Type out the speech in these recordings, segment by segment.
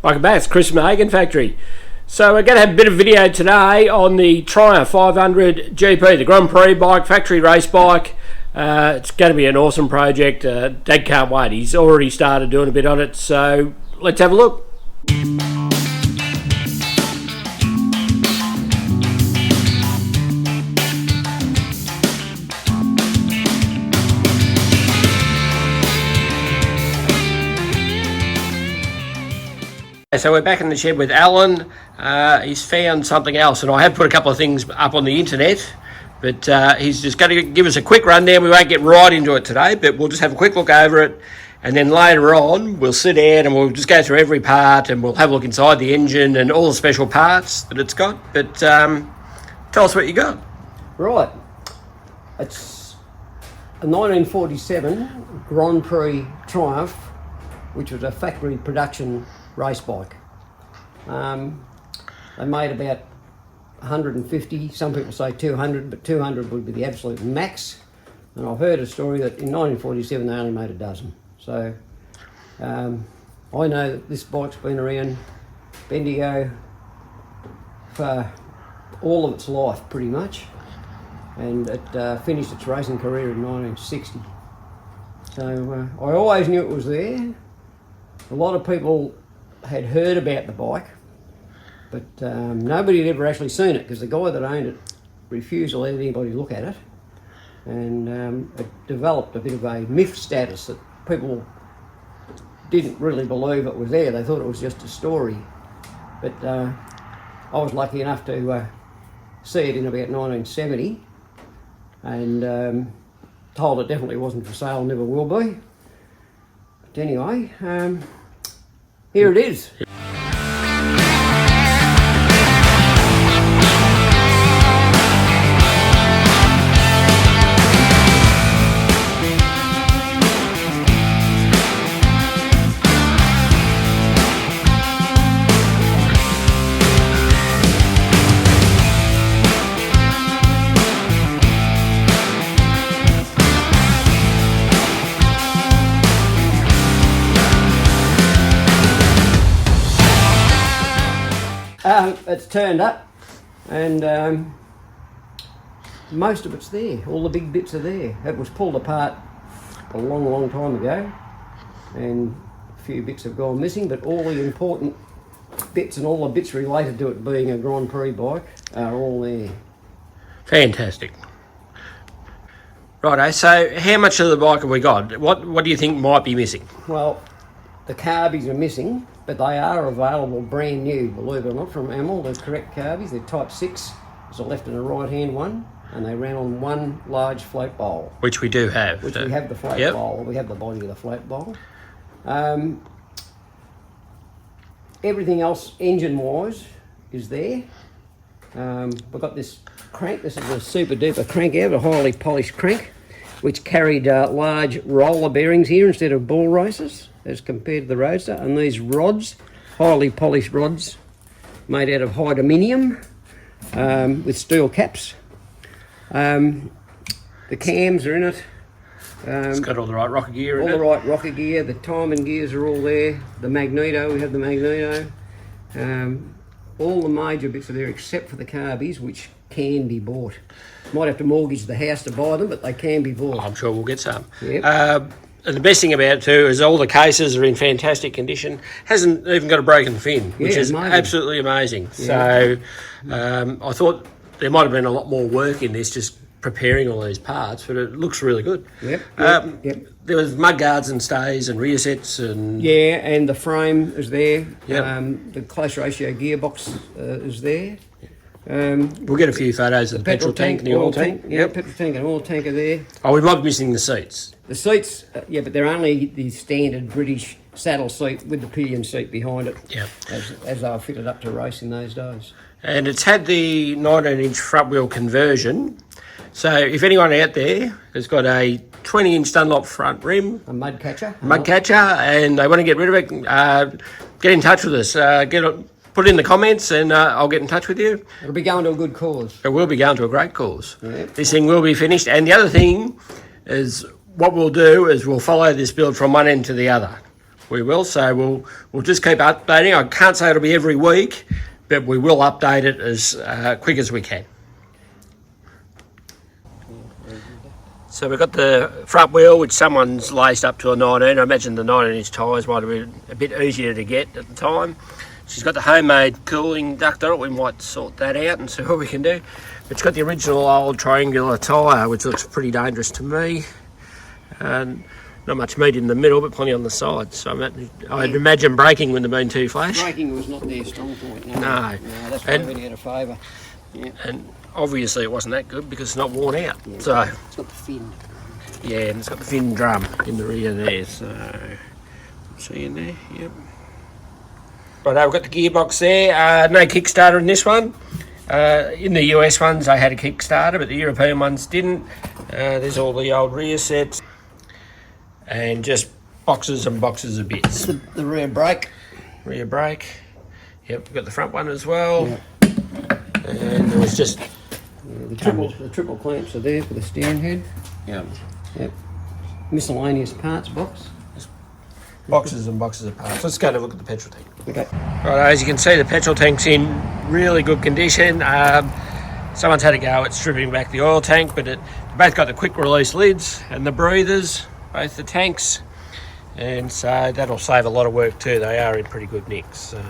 Welcome back, it's Chris from the Hagen Factory. So we're going to have a bit of video today on the Triumph 500 GP, the Grand Prix bike, factory race bike. It's going to be an awesome project. Dad can't wait. He's already started doing a bit on it, so let's have a look. So we're back in the shed with Alan. He's found something else, and I have put a couple of things up on the internet, but he's just going to give us a quick rundown. We won't get right into it today, but we'll just have a quick look over it, and then later on we'll sit down and we'll just go through every part, and we'll have a look inside the engine and all the special parts that it's got. But tell us what you got. Right, it's a 1947 Grand Prix Triumph, which was a factory production race bike. They made about 150, some people say 200, but 200 would be the absolute max. And I've heard a story that in 1947 they only made a dozen. So I know that this bike's been around Bendigo for all of its life pretty much, and it finished its racing career in 1960. So I always knew it was there. A lot of people had heard about the bike, but nobody had ever actually seen it because the guy that owned it refused to let anybody look at it, and it developed a bit of a myth status that people didn't really believe it was there. They thought it was just a story, but I was lucky enough to see it in about 1970 and told it definitely wasn't for sale, never will be. But anyway, here it is. It's turned up, and most of it's there. All the big bits are there. It was pulled apart a long time ago, and a few bits have gone missing, but all the important bits and all the bits related to it being a Grand Prix bike are all there. Fantastic. Righto, so how much of the bike have we got? What do you think might be missing? Well, the carbies are missing, but they are available brand new, believe it or not, from Amel. They're correct carbies. They're Type 6. There's a left and a right hand one, and they ran on one large float bowl. Which we do have. We have the float bowl. We have the body of the float bowl. Everything else, engine-wise, is there. We've got this crank. This is a super duper crank out, a highly polished crank, which carried large roller bearings here instead of ball races, as compared to the Roadster. And these rods, highly polished rods, made out of hydrominium with steel caps. The cams are in it. It's got all the right rocker gear in it. All the right rocker gear. The timing gears are all there. The magneto, we have the magneto. All the major bits are there except for the carbies, which can be bought. Might have to mortgage the house to buy them, but they can be bought. I'm sure we'll get some. Yep. And the best thing about it too is all the cases are in fantastic condition. Hasn't even got a broken fin, which is amazing. Absolutely amazing. Yeah. So I thought there might have been a lot more work in this, just preparing all these parts, but it looks really good. Yep. There was mud guards and stays and rear sets and... Yeah, and the frame is there. Yep. The close ratio gearbox is there. We'll get a few photos of the petrol tank and the oil tank. Yeah, petrol tank and oil tank are there. Oh, we might be missing the seats. The seats, yeah, but they're only the standard British saddle seat with the pillion seat behind it. Yeah. As they were fitted up to race in those days. And it's had the 19-inch front wheel conversion. So if anyone out there has got a 20-inch Dunlop front rim, a mud catcher, and they want to get rid of it, get in touch with us. Put it in the comments, and I'll get in touch with you. It'll be going to a good cause. It will be going to a great cause. Yep. This thing will be finished. And the other thing is, what we'll do is we'll follow this build from one end to the other. We will. So we'll just keep updating. I can't say it'll be every week, but we will update it as quick as we can. So we've got the front wheel, which someone's laced up to a 19. I imagine the 19-inch tyres might have been a bit easier to get at the time. She's got the homemade cooling duct on it. We might sort that out and see what we can do. But it's got the original old triangular tyre, which looks pretty dangerous to me. And not much meat in the middle, but plenty on the sides. So I'd imagine braking wouldn't have been too flash. Braking was not their strong point. No, that's And- really out of favour. Yeah. And obviously it wasn't that good because it's not worn out. Yeah. So It's got the fin. yeah, and it's got the fin drum in the rear there. So see in there, yep. Right, we've got the gearbox there. No Kickstarter in this one. In the US ones they had a Kickstarter, but the European ones didn't. There's all the old rear sets and just boxes and boxes of bits. The rear brake. Rear brake. Yep, we've got the front one as well. Yeah. And there was just The triple clamps are there for the steering head. yeah, Yep. Miscellaneous parts box. boxes and boxes of parts. Let's go and look at the petrol tank. Okay. Right, as you can see, the petrol tank's in really good condition. Someone's had a go at stripping back the oil tank, but they've both got the quick release lids and the breathers, both the tanks, and so that'll save a lot of work too. They are in pretty good nick. So.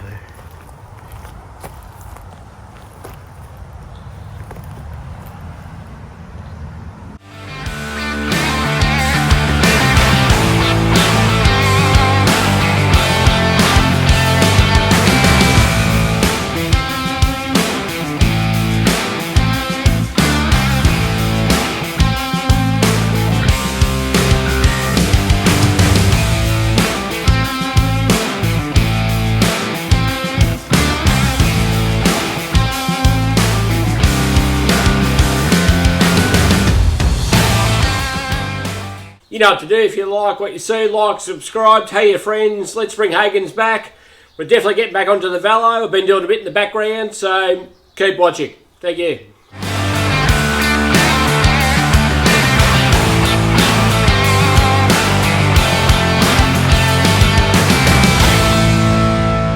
You know what to do. If you like what you see, like, subscribe, tell your friends. Let's bring Hagen's back. We're definitely getting back onto the Velo. I've been doing a bit in the background, so keep watching. Thank you.